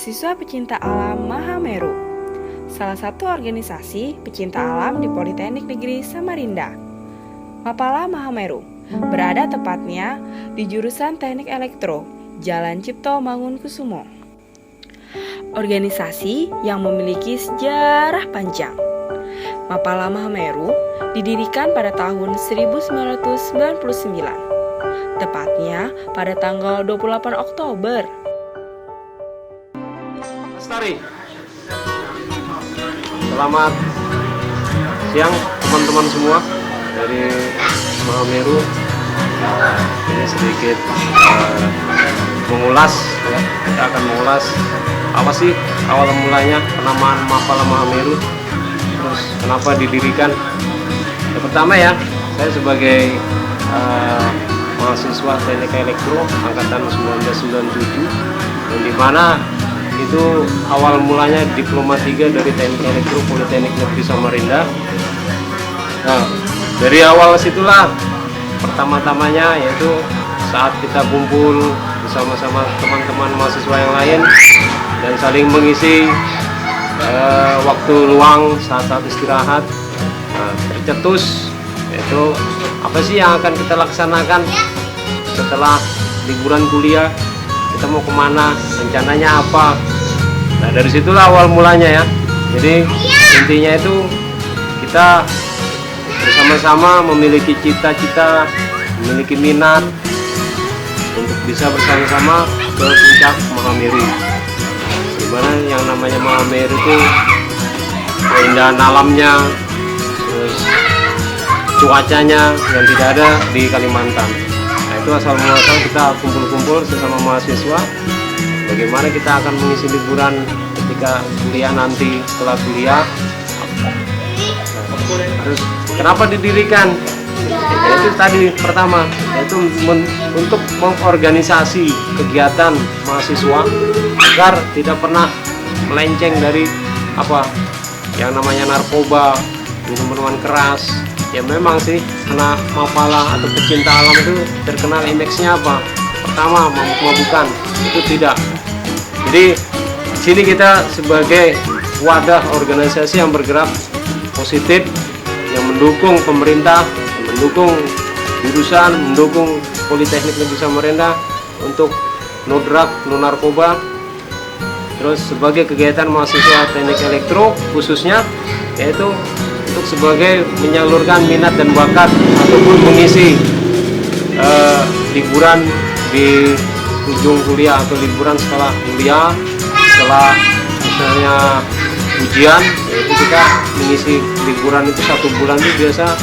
Mahasiswa Pecinta Alam Mahameru, salah satu organisasi pecinta alam di Politeknik Negeri Samarinda. Mapala Mahameru berada tepatnya di jurusan Teknik Elektro, Jalan Cipto Mangunkusumo. Organisasi yang memiliki sejarah panjang. Mapala Mahameru didirikan pada tahun 1999, tepatnya pada tanggal 28 Oktober. Lestari. Selamat siang teman-teman semua dari Mahameru. Ini sedikit mengulas ya. Kita akan mengulas apa sih awal mulanya penamaan Mapala Mahameru, terus kenapa didirikan. Yang pertama ya, saya sebagai mahasiswa Teknik Elektro angkatan 1997, yang dimana itu awal mulanya Diploma 3 dari Teknik Elektro Politeknik Negeri Samarinda. Nah, dari awal situlah pertama-tamanya yaitu saat kita kumpul bersama-sama teman-teman mahasiswa yang lain dan saling mengisi waktu luang saat-saat istirahat. Nah, tercetus yaitu apa sih yang akan kita laksanakan setelah liburan kuliah, kita mau kemana, rencananya apa. Nah, dari situlah awal mulanya ya. Jadi intinya itu kita bersama-sama memiliki cita-cita, memiliki minat untuk bisa bersama-sama ke puncak Mahameru. Dimana yang namanya Mahameru itu keindahan alamnya, terus cuacanya yang tidak ada di Kalimantan. Nah, itu asal muasal kita kumpul-kumpul sesama mahasiswa. Bagaimana kita akan mengisi liburan ketika kuliah nanti, setelah kuliah. Terus kenapa didirikan? Yaitu tadi pertama, yaitu untuk mengorganisasi kegiatan mahasiswa agar tidak pernah melenceng dari apa yang namanya narkoba, minuman keras. Ya memang sih, karena Mapala atau pecinta alam itu terkenal indeksnya apa? Pertama, mabuk-mabukan. Itu tidak. Jadi di sini kita sebagai wadah organisasi yang bergerak positif, yang mendukung pemerintah, mendukung jurusan, mendukung Politeknik Negeri Samarinda untuk no drug, no narkoba. Terus sebagai kegiatan mahasiswa Teknik Elektro khususnya yaitu untuk sebagai menyalurkan minat dan bakat ataupun mengisi liburan di ujung kuliah atau liburan setelah kuliah, setelah misalnya ujian, yaitu kita mengisi liburan itu 1 bulan itu biasa.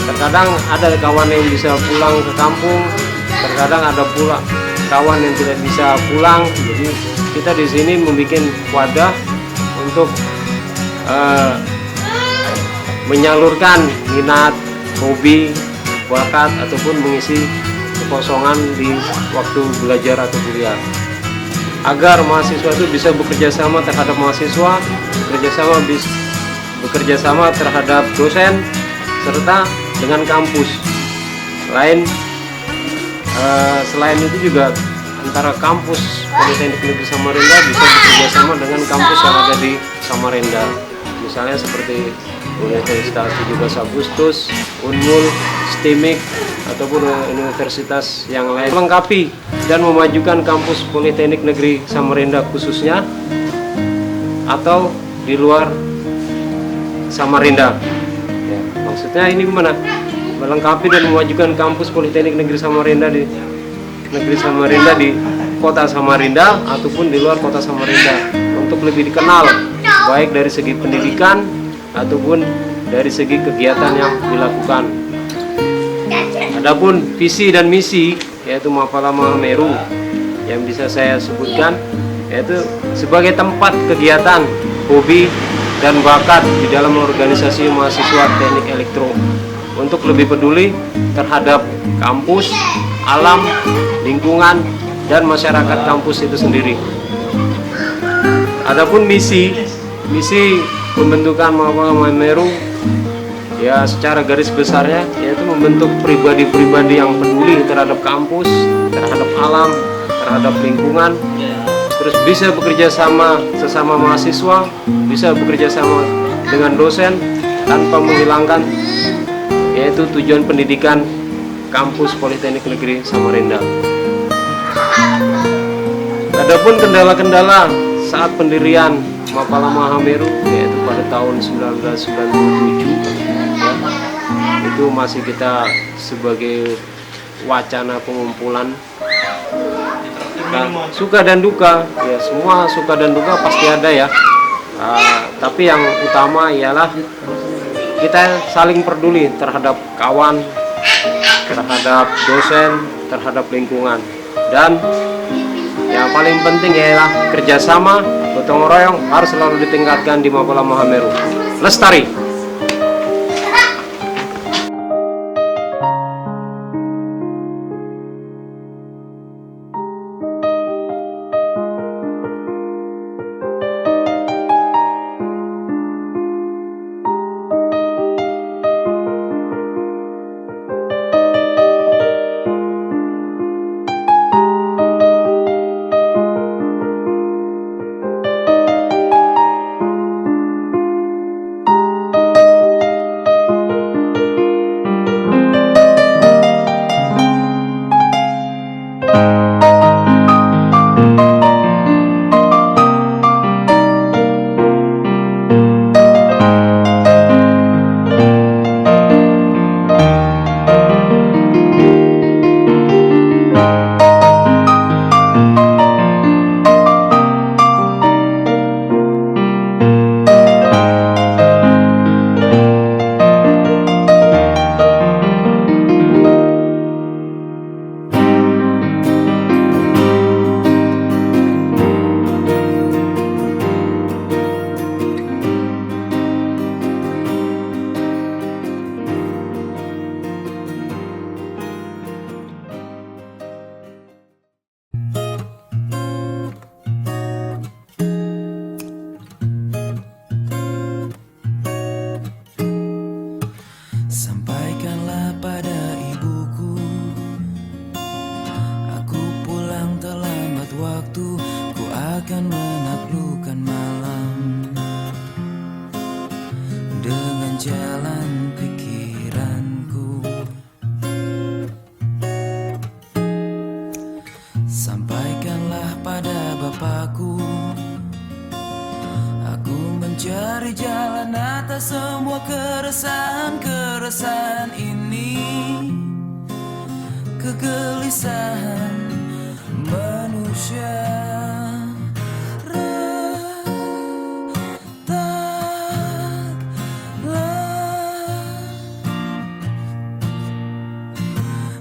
Terkadang ada kawan yang bisa pulang ke kampung, terkadang ada pula kawan yang tidak bisa pulang. Jadi kita di sini membuat wadah untuk menyalurkan minat, hobi, bakat ataupun mengisi kekosongan di waktu belajar atau kuliah, agar mahasiswa itu bisa bekerja sama terhadap mahasiswa, bekerja sama terhadap dosen, serta dengan kampus. Selain itu juga antara kampus Politeknik Negeri Samarinda bisa bekerja sama dengan kampus yang ada di Samarinda. Misalnya seperti Universitas 17 Agustus, Unmul, STIMIK, ataupun universitas yang lain, melengkapi dan memajukan kampus Politeknik Negeri Samarinda khususnya atau di luar Samarinda. Ya, maksudnya ini gimana? Melengkapi dan memajukan kampus Politeknik Negeri Samarinda di kota Samarinda ataupun di luar kota Samarinda untuk lebih dikenal baik dari segi pendidikan ataupun dari segi kegiatan yang dilakukan. Adapun visi dan misi yaitu Mapala Mahameru yang bisa saya sebutkan yaitu sebagai tempat kegiatan, hobi dan bakat di dalam organisasi mahasiswa Teknik Elektro untuk lebih peduli terhadap kampus, alam, lingkungan dan masyarakat kampus itu sendiri. Adapun misi pembentukan Mapala Mahameru ya secara garis besarnya yaitu membentuk pribadi-pribadi yang peduli terhadap kampus, terhadap alam, terhadap lingkungan, terus bisa bekerja sama sesama mahasiswa, bisa bekerja sama dengan dosen tanpa menghilangkan yaitu tujuan pendidikan kampus Politeknik Negeri Samarinda. Adapun kendala-kendala saat pendirian Mapala Mahameru yaitu pada tahun 1997 ya, itu masih kita sebagai wacana pengumpulan. Nah, suka dan duka ya, semua suka dan duka pasti ada ya. Tapi yang utama ialah kita saling peduli terhadap kawan, terhadap dosen, terhadap lingkungan, dan yang paling penting ialah kerjasama, gotong royong harus selalu ditingkatkan di Mapala Mahameru. Lestari. Sampaikanlah pada ibuku, aku pulang terlambat waktu, ku akan menaklukkan malam dengan jalan pikiranku. Sampaikanlah pada bapakku, aku mencari jalan atas semua keresahan ini, kegelisahan manusia.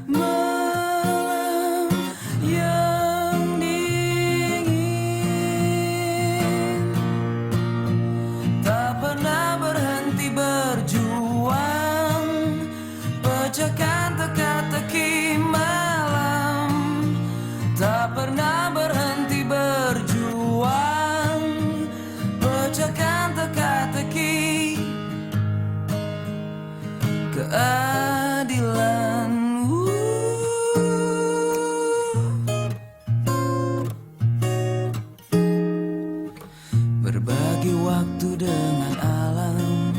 Malam yang dingin tak pernah berhenti berjuang, pecahkan teka-teki malam, tak pernah berhenti berjuang, pecahkan teka-teki keadilan. Berbagi waktu dengan alam,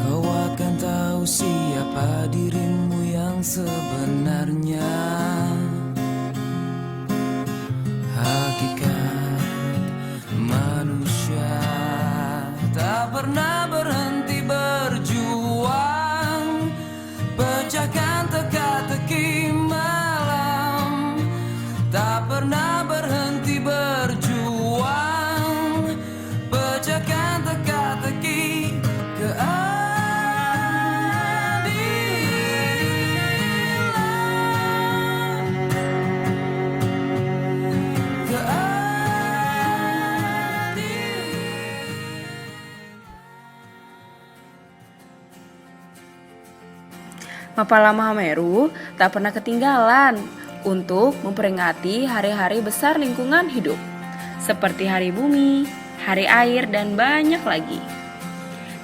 kau akan tahu siapa dirimu yang sebenarnya. Hakikat manusia tak pernah berhenti berjuang, pecahkan teka-teki malam, tak pernah berhenti berjuang, pecahkan teka-teki Mapala Mahameru tak pernah ketinggalan untuk memperingati hari-hari besar lingkungan hidup, seperti Hari Bumi, Hari Air, dan banyak lagi.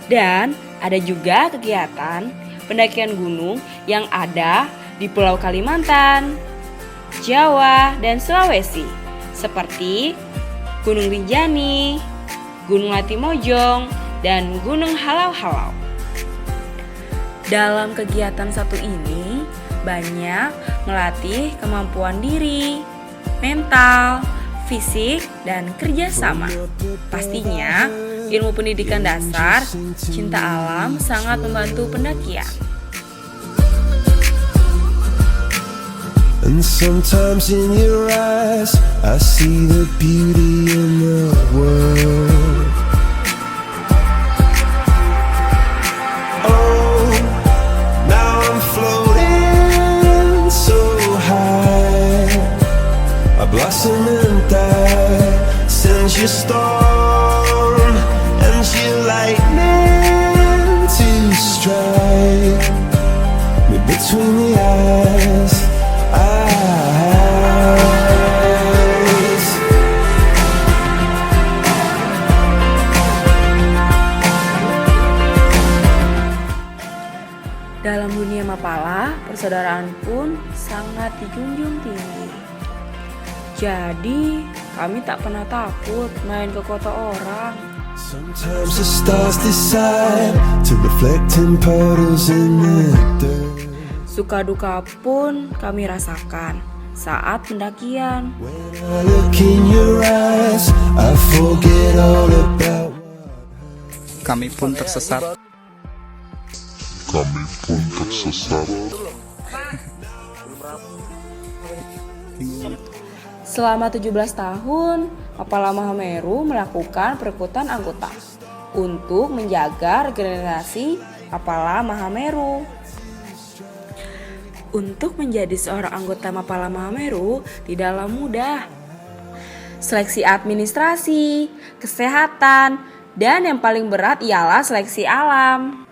Dan ada juga kegiatan pendakian gunung yang ada di Pulau Kalimantan, Jawa, dan Sulawesi, seperti Gunung Rinjani, Gunung Latimojong, dan Gunung Halau-Halau. Dalam kegiatan satu ini, banyak melatih kemampuan diri, mental, fisik, dan kerjasama. Pastinya, ilmu pendidikan dasar, cinta alam sangat membantu pendakian. And sometimes in your eyes I see the beauty in the world. Oh, now I'm floating so high. I blossom and die since you storm and you lightning to strike me between the eyes. Dalam dunia Mapala, persaudaraan pun sangat dijunjung tinggi. Jadi, kami tak pernah takut main ke kota orang. Sometimes the stars decide to reflect in puddles in the dirt. Suka duka pun kami rasakan saat pendakian. When I look in your eyes, I forget all about. Kami pun tersesat. Selama 17 tahun, Mapala Mahameru melakukan perekrutan anggota untuk menjaga regenerasi Mapala Mahameru. Untuk menjadi seorang anggota Mapala Mahameru tidaklah mudah. Seleksi administrasi, kesehatan, dan yang paling berat ialah seleksi alam.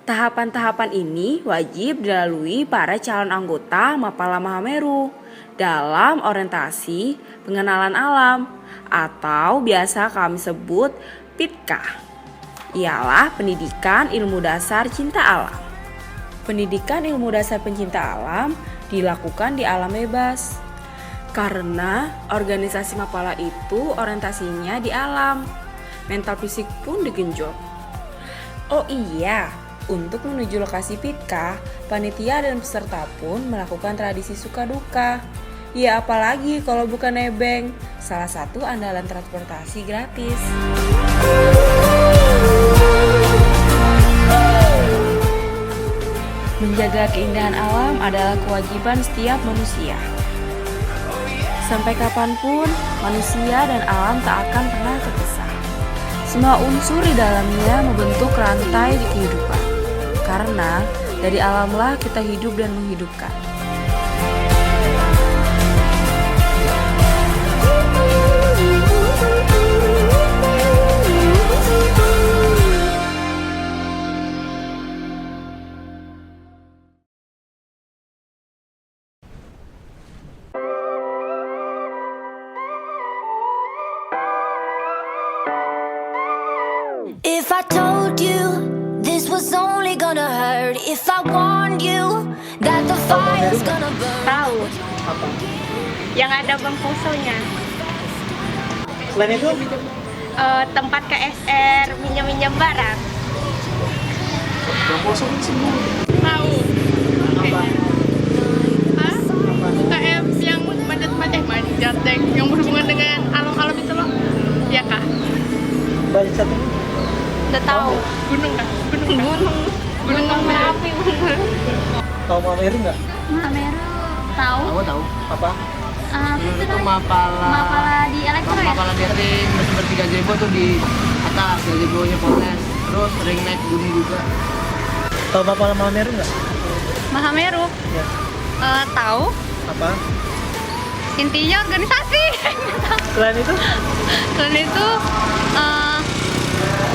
Tahapan-tahapan ini wajib dilalui para calon anggota Mapala Mahameru dalam orientasi pengenalan alam atau biasa kami sebut PITKA. Ialah pendidikan ilmu dasar cinta alam. Pendidikan ilmu dasar pencinta alam dilakukan di alam bebas. Karena organisasi Mapala itu orientasinya di alam. Mental fisik pun digenjot. Oh iya, untuk menuju lokasi PITKA, panitia dan peserta pun melakukan tradisi suka duka. Ya apalagi kalau bukan nebeng, salah satu andalan transportasi gratis. Menjaga keindahan alam adalah kewajiban setiap manusia. Sampai kapanpun, manusia dan alam tak akan pernah terpisah. Semua unsur di dalamnya membentuk rantai di kehidupan. Karena dari alamlah kita hidup dan menghidupkan. If I told you this was only gonna hurt, if I warned you that the fire's gonna burn. Tahu apa? Yang ada Bang Posonya. Selain itu, Tempat KSR minjem barang. Bang Poso kan semua. Tahu? Apa? Hah? UKM yang manjat yang berhubungan dengan alam-alam itu loh. Ya kah? Banyak satu. Udah tahu. Gunung kah? Gunung Merapi. Tahu Mahameru nggak? Mahameru tahu. Tahu. Apa? Itu Mapala di elektro ya? Mapala Betting bersumber 3 gazebo tuh di atas gazebo-nya Polres, terus sering naik gunung juga. Tahu Mapala Mahameru nggak? Mahameru Ya. tahu. Apa? Intinya organisasi. Selain itu? Selain itu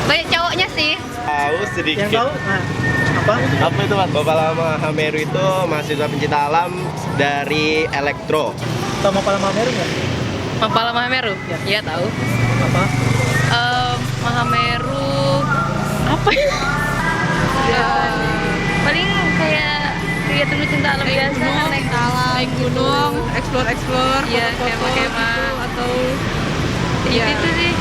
banyak cowoknya sih. Tahu sedikit. Yang tahu? Nah, apa? Apa itu Mas? Mapala Mahameru itu mahasiswa pencinta alam dari elektro. Tahu Mapala Mahameru nggak? Mapala Mahameru? Ya. Iya tahu. Apa? Mahameru apa ya? Paling kayak kegiatan pencinta alam biasa, naik gunung, explore iya, foto-foto kemah-kemah gitu, atau tahu. Iya. Itu sih.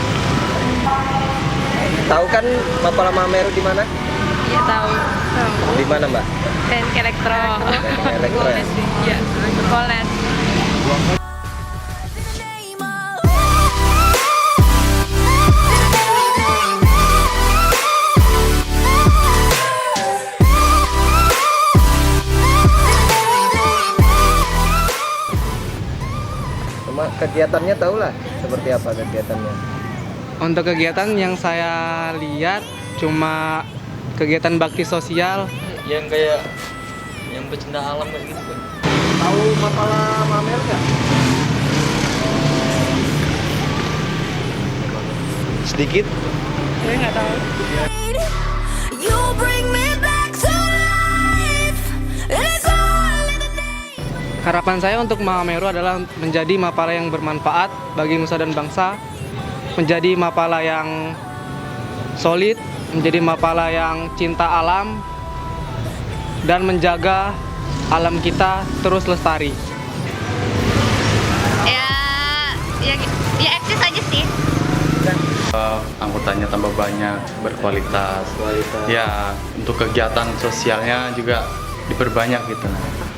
Tahu kan Mapala Mahameru di mana? Iya tahu. Di mana, Mbak? Teknik elektro. Teknik elektro ya? Iya. Koles. Cuma kegiatannya tahu lah seperti apa kegiatannya. Untuk kegiatan yang saya lihat cuma kegiatan bakti sosial Yang kayak yang pecinta alam kayak gitu kan. Tahu Mapala Mahameru nggak? Sedikit. Saya nggak tahu. You bring me back to life. It's all in the name. Harapan saya untuk Mahameru adalah menjadi Mapala yang bermanfaat bagi nusa dan bangsa, menjadi Mapala yang solid, menjadi Mapala yang cinta alam, dan menjaga alam kita terus lestari. Ya eksis aja sih. Anggotanya tambah banyak, berkualitas. Ya, untuk kegiatan sosialnya juga diperbanyak gitu.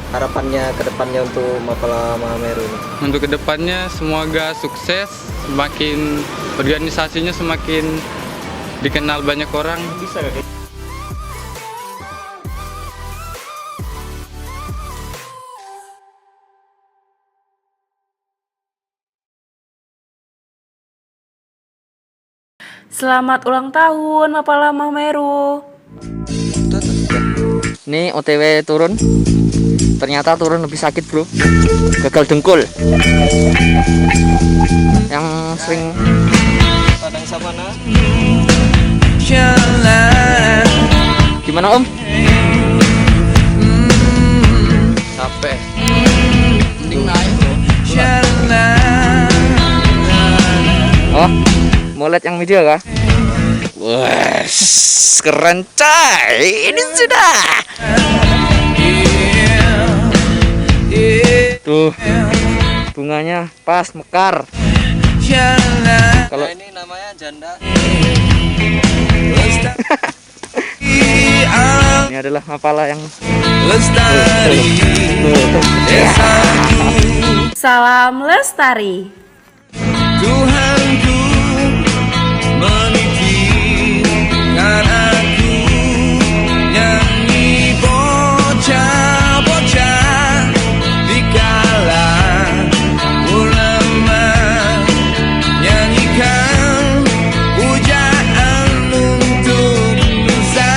Harapannya ke depannya untuk Mapala Mahameru ini? Untuk kedepannya semoga sukses, semakin organisasinya semakin dikenal banyak orang. Bisa gak? Selamat ulang tahun Mapala Mahameru. Ini OTW turun. Ternyata turun lebih sakit, bro. Gagal dengkul. Yang sering Padang Savana. gimana, Om? Capek. Mending naik, bro. Oh, mau lihat yang video kah? Wah, keren coy. Ini sudah. Tuh, bunganya pas mekar. Kalau ini namanya janda. ini adalah Mapala yang Salam lestari. Tuhanku menitipkan aku nyanyi bocah-bocah dikala ulama nyanyikan pujaan untuk nusa.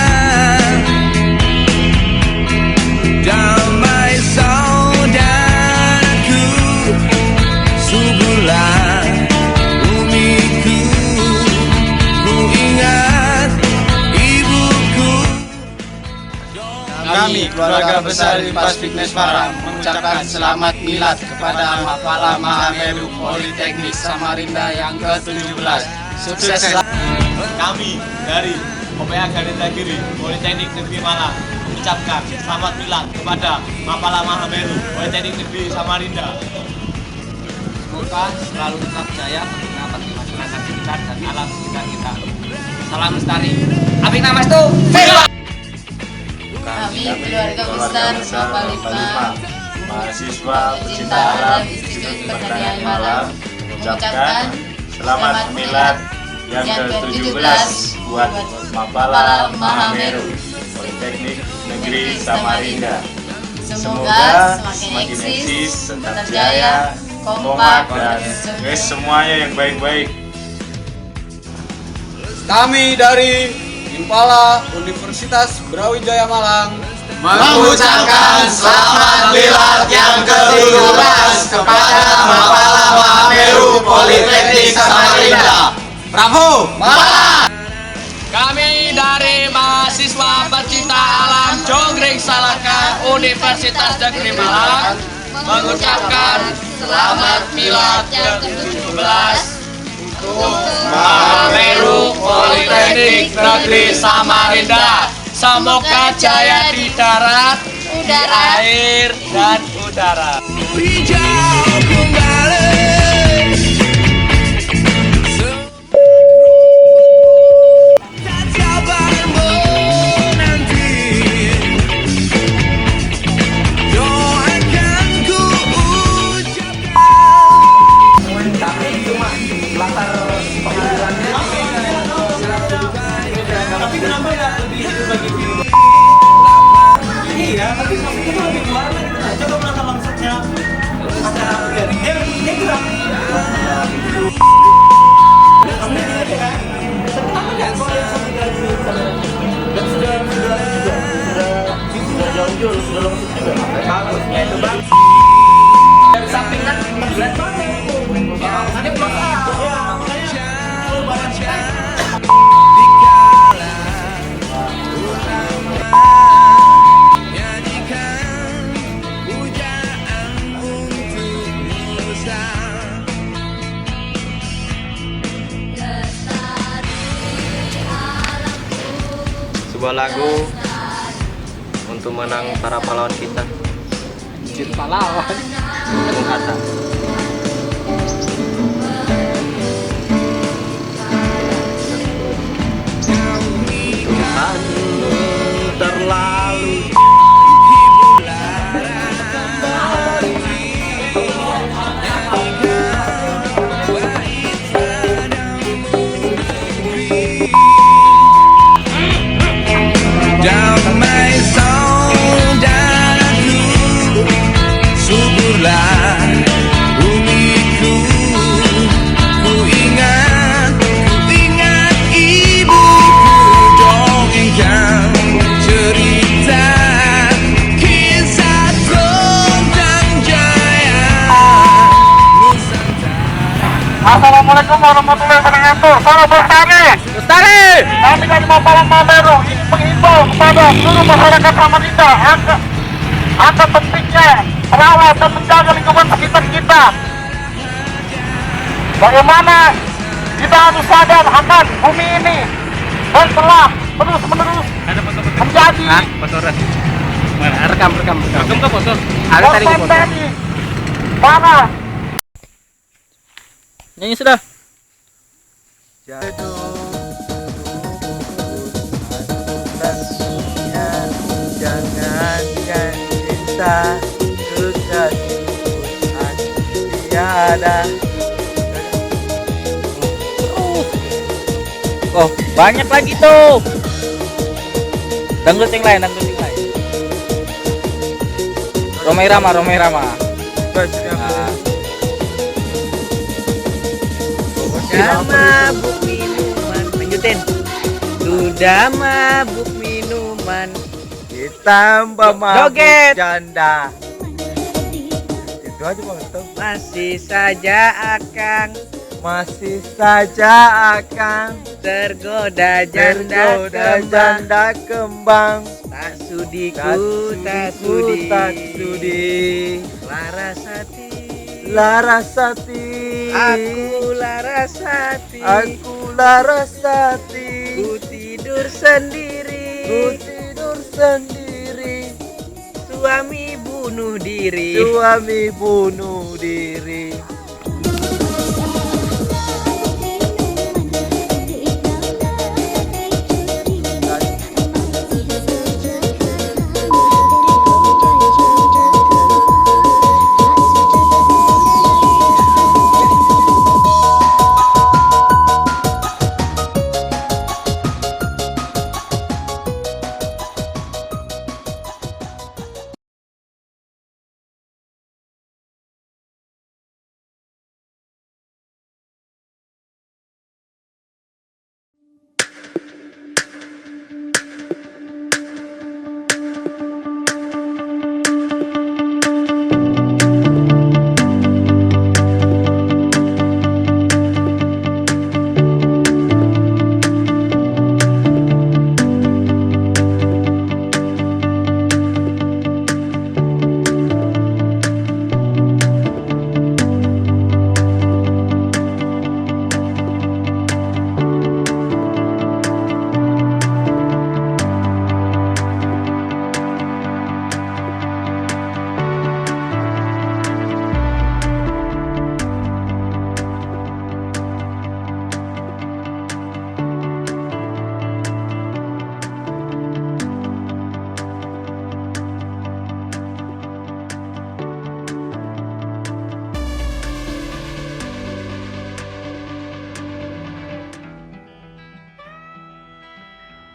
Damai saudaraku, subuhlah bumiku, ku ingat ibuku. Kami, keluarga besar Impas Fitness Parang, mengucapkan selamat milad kepada Mapala Mahameru Politeknik Samarinda yang ke-17. Sukses selalu. Kami dari OPA Garinda Giri Politeknik Negeri Malang mengucapkan selamat milad kepada Mapala Mahameru Politeknik Negeri Samarinda. semoga selalu tetap jaya menyelamatkan masyarakat sekitar dan alam sekitar kita. Salam lestari. Abing namas tuh. Kami keluarga besar Mapalima, mahasiswa pecinta alam Institut Pertanian Malang mengucapkan selamat milad yang ke-17 buat Mapala Mahameru Politeknik Negeri Samarinda. semoga semakin eksis, tetap jaya, kompak, dan semuanya yang baik-baik. Kami dari Impala Universitas Brawijaya Malang Mengucapkan selamat milad yang ke-17 kepada Mapala Mahameru Politeknik Samarinda. Bravo! Kami dari mahasiswa pecinta alam Jonggring Salaka Universitas Negeri Malang mengucapkan selamat milad ke-17 untuk Mahameru Politeknik Negeri Samarinda. Semoga jaya di darat, di air, dan udara. Hijau kembali dulu sebelum bagus ya itu bang. Dari samping kan lihat banget. Ini belum sebuah lagu untuk menang para pahlawan kita. Anjir, pahlawan. Bung Hatta. Tuhan terlalu Damai saudaraku, suburlah bumiku. Ku ingat ibuku dongengkan cerita kisah tentang jaya Nusantara. Assalamualaikum warahmatullahi wabarakatuh. Salam Bestari. Kami dari Mapala Mahameru mengimbau kepada seluruh masyarakat Samarinda akan pentingnya merawat dan menjaga lingkungan sekitar kita. Bagaimana kita harus sadar akan bumi ini dan telah terus-menerus menjadi Rekam ke foto. Ada tadi ke foto. Parah. Nyanyi sudah. Jangankan cinta kekasih tiada. Oh, banyak lagi tuh. Dangdut yang lain. Romai Rama. Sudah mabuk minuman, lanjutin. Sudah mabuk minuman, ditambah mabuk Joget. janda. Itu aja bang. Masih saja akang tergoda janda kembang. Tak sudi. Larasati. Aku Larasati. Ku tidur sendiri. Suami bunuh diri.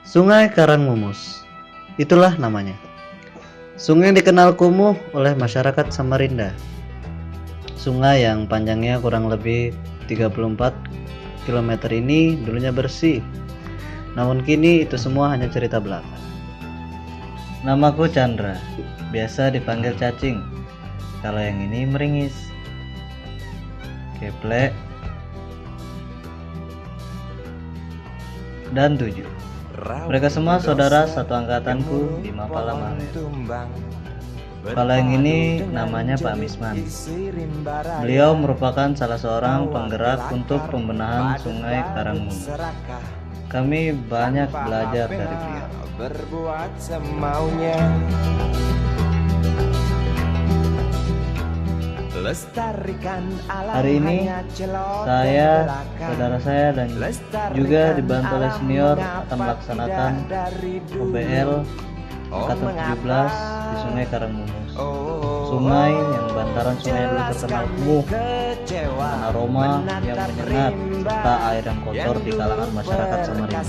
Sungai Karangmumus, itulah namanya. Sungai dikenal kumuh oleh masyarakat Samarinda. Sungai yang panjangnya kurang lebih 34 km ini dulunya bersih. Namun kini itu semua hanya cerita belaka. Namaku Chandra, biasa dipanggil Cacing. Kalau yang ini Meringis, Keplek, dan 7. Mereka semua saudara satu angkatanku di Mapala Mahameru. Kalau yang ini namanya Pak Misman. Beliau merupakan salah seorang penggerak untuk pembenahan Sungai Karangmumus. Kami banyak belajar dari beliau. Berbuat semaunya. Hari ini saya, saudara saya dan juga dibantu oleh senior akan melaksanakan OBL angkatan 17 di Sungai Karangmumus. Sungai yang bantaran sungai dulu terkenal kumuh dengan aroma yang menyengat serta air yang kotor di kalangan masyarakat Samarinda.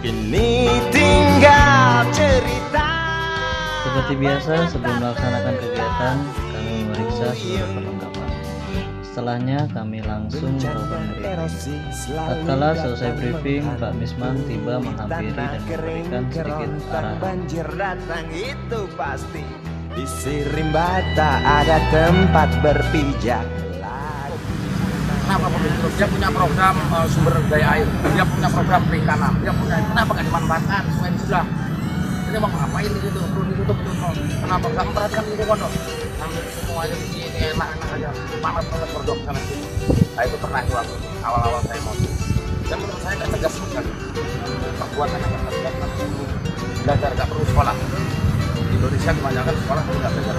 Kini tinggal cerita. Seperti biasa, sebelum melaksanakan kegiatan, kami memeriksa seluruh perlengkapan. Setelahnya, kami langsung melakukan briefing. Tatkala selesai briefing, Pak Misman tiba menghampiri dan memberikan sedikit arahan. Banjir datang itu pasti. Di Sirimbata ada tempat berpijak. Kenapa begitu? Dia punya program sumber daya air, dia punya program perikanan, dia punya, kenapa nggak dimanfaatkan sungai sudah? Ini mau ngapain di situ? Perlu ditutup dulu. Kenapa nggak memperhatikan itu kono? Sampai semuanya di sini enak-enak aja, panas banget berdok sana sini. Nah itu pernah itu waktu awal-awal saya mau. Dan menurut saya nggak tegas sekali. Perbuatan yang nggak tegas, belajar nggak perlu sekolah. Di Indonesia kebanyakan sekolah nggak belajar.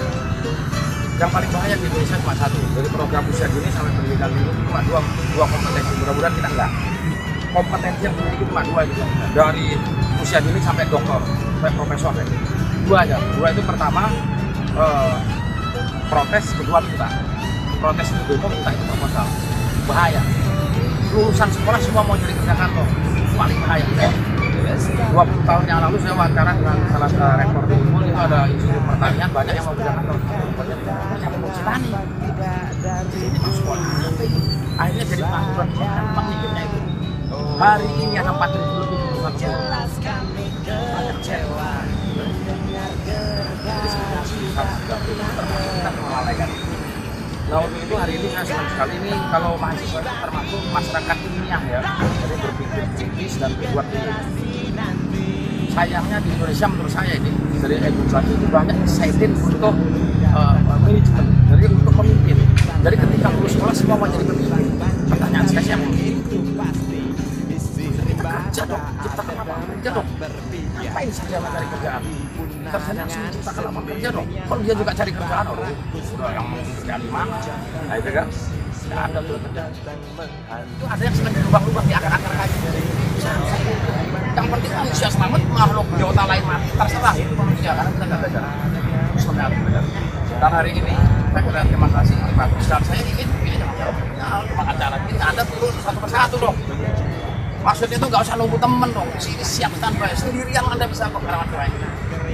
Yang paling bahaya di Indonesia cuma satu, dari program usia dini sampai pendidikan tinggi cuma dua kompetensi. Mudah-mudahan kita enggak. Kompetensi yang dimiliki cuma 2 itu, dari usia dini sampai doktor, sampai profesor ya. 2 aja. 2 itu pertama protes, kedua minta. Protes itu demo, minta itu proposal. Bahaya. Lulusan sekolah semua mau jadi kerja kantor, paling bahaya. 20 tahun yang lalu saya wawancara dengan salah satu rektor di Unmul, itu ada institut pertanian, banyak yang mau kerja kantor. Yang mau petani. Ini mau sekolah. Akhirnya jadi pengangguran. Memang mikirnya itu. Hari ini ada 4.000 lebih lulusan sekolah. Banyak kecewa. Jadi kita melalaikan. Nah untuk itu hari ini saya senang sekali ini kalau mahasiswa itu termasuk masyarakat ilmiah ya, jadi berpikir kritis dan berbuat ini. Sayangnya di Indonesia menurut saya ini dari edukasi itu banyak excited untuk manajemen, jadi untuk pemimpin. Jadi ketika lulus sekolah semua mau jadi pemimpin. Pertanyaan saya siapa? Kita kerja dong, ciptakan lapangan kerja dong. Ngapain saja mencari kerjaan? Terus langsung ciptakan lapangan kerja dong. Kalau dia juga cari kerjaan loh, sudah yang mau kerjaan di mana? Nah itu kan, tidak ada tuh kerjaan. Itu ada yang senang berubah-ubah di akar-akar kayu. Yang penting manusia selamat, makhluk biota lain mati, terserah itu manusia karena kita nggak belajar. Dan hari ini saya kira terima kasih, ini bagus. Dan saya ingin cuma acara ini Anda turun satu persatu dong. Maksudnya itu nggak usah nunggu temen dong. Sini siap standby sendirian Anda bisa kok kawan kawan.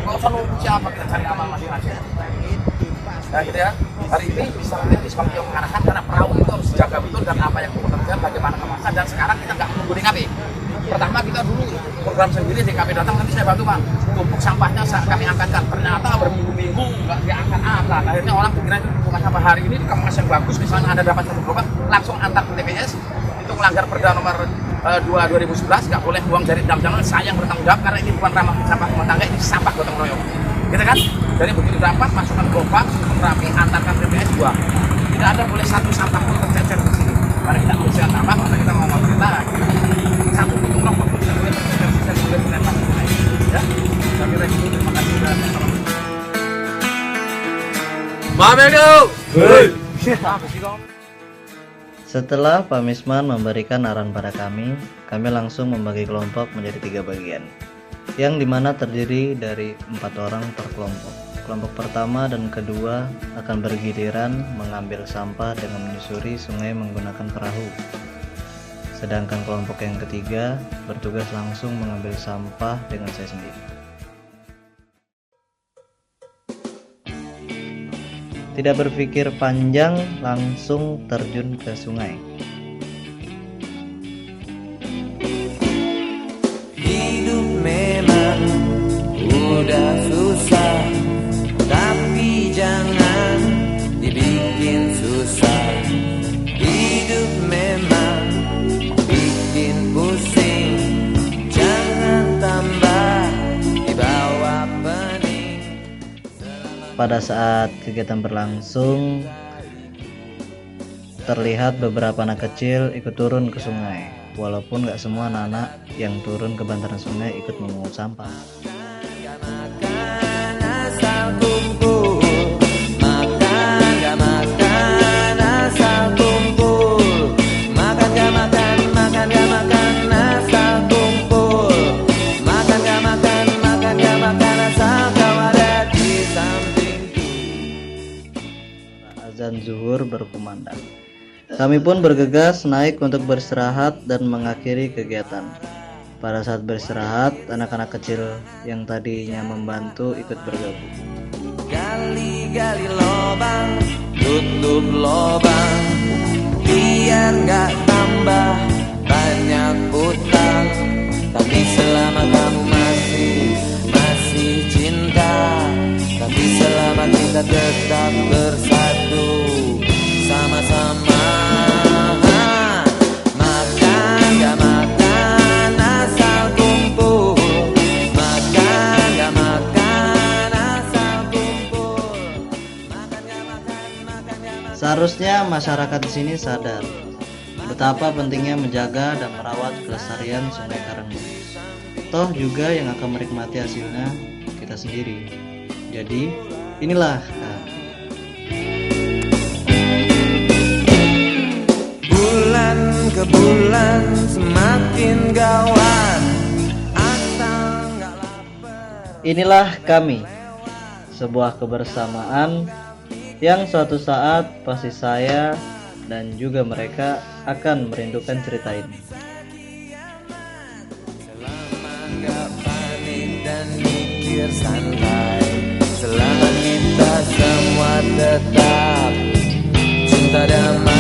Nggak usah nunggu siapa, kita cari amal masing-masing. Nah gitu ya. Hari ini bisa nanti seperti yang mengarahkan karena perahu itu harus dijaga betul dan apa yang kita kerjakan bagaimana kemasan. Dan sekarang kita nggak menunggu DKP. Pertama kita dulu program sendiri DKP datang nanti saya bantu Bang. Tumpuk sampahnya kami angkatkan. Ternyata berminggu-minggu nggak diangkat-angkat. Akhirnya orang pikirnya itu bukan sampah hari ini kemas yang bagus. Misalnya Anda dapat satu gerobak langsung antar ke TPS. Itu melanggar Perda nomor 2/2011, nggak boleh buang dari dalam saya yang bertanggung jawab karena ini bukan ramah sampah rumah tangga, ini sampah gotong royong, gitu kan? Jadi begitu dapat masukkan gerobak, rapi, antarkan TPS 2. Tidak ada boleh satu sampah pun tercecer di sini. Karena kita berusaha tambah, maka kita mau pemerintah satu gotong royong bisa boleh tercecer boleh dilempar. Ya, saya kira itu. Terima kasih dan salam. Mahameru. Setelah Pak Misman memberikan arahan pada kami langsung membagi kelompok menjadi 3 bagian, yang dimana terdiri dari 4 orang per kelompok. Kelompok pertama dan kedua akan bergiliran mengambil sampah dengan menyusuri sungai menggunakan perahu. Sedangkan kelompok yang ketiga bertugas langsung mengambil sampah dengan saya sendiri. Tidak berpikir panjang, langsung terjun ke sungai. Hidup memang udah pada saat kegiatan berlangsung terlihat beberapa anak kecil ikut turun ke sungai, walaupun gak semua anak-anak yang turun ke bantaran sungai ikut memungut sampah. Azan zuhur berkumandang. Kami pun bergegas naik untuk beristirahat dan mengakhiri kegiatan. Pada saat beristirahat, anak-anak kecil yang tadinya membantu ikut bergabung. Gali-gali lobang, tutup lobang, biar gak tambah banyak utang. Tapi selama kamu masih cinta, tapi selama kita tetap bersatu sama-sama. Makan gak makan asal kumpul, makan gak makan asal kumpul. Seharusnya masyarakat di sini sadar betapa pentingnya menjaga dan merawat kelestarian Sungai Karangbong. Toh juga yang akan menikmati hasilnya kita sendiri. Jadi inilah bulan ke bulan semakin gawat. Inilah kami, sebuah kebersamaan yang suatu saat pasti saya dan juga mereka akan merindukan cerita ini. Gak panik dan mikir santai, selama kita semua tetap cinta damai.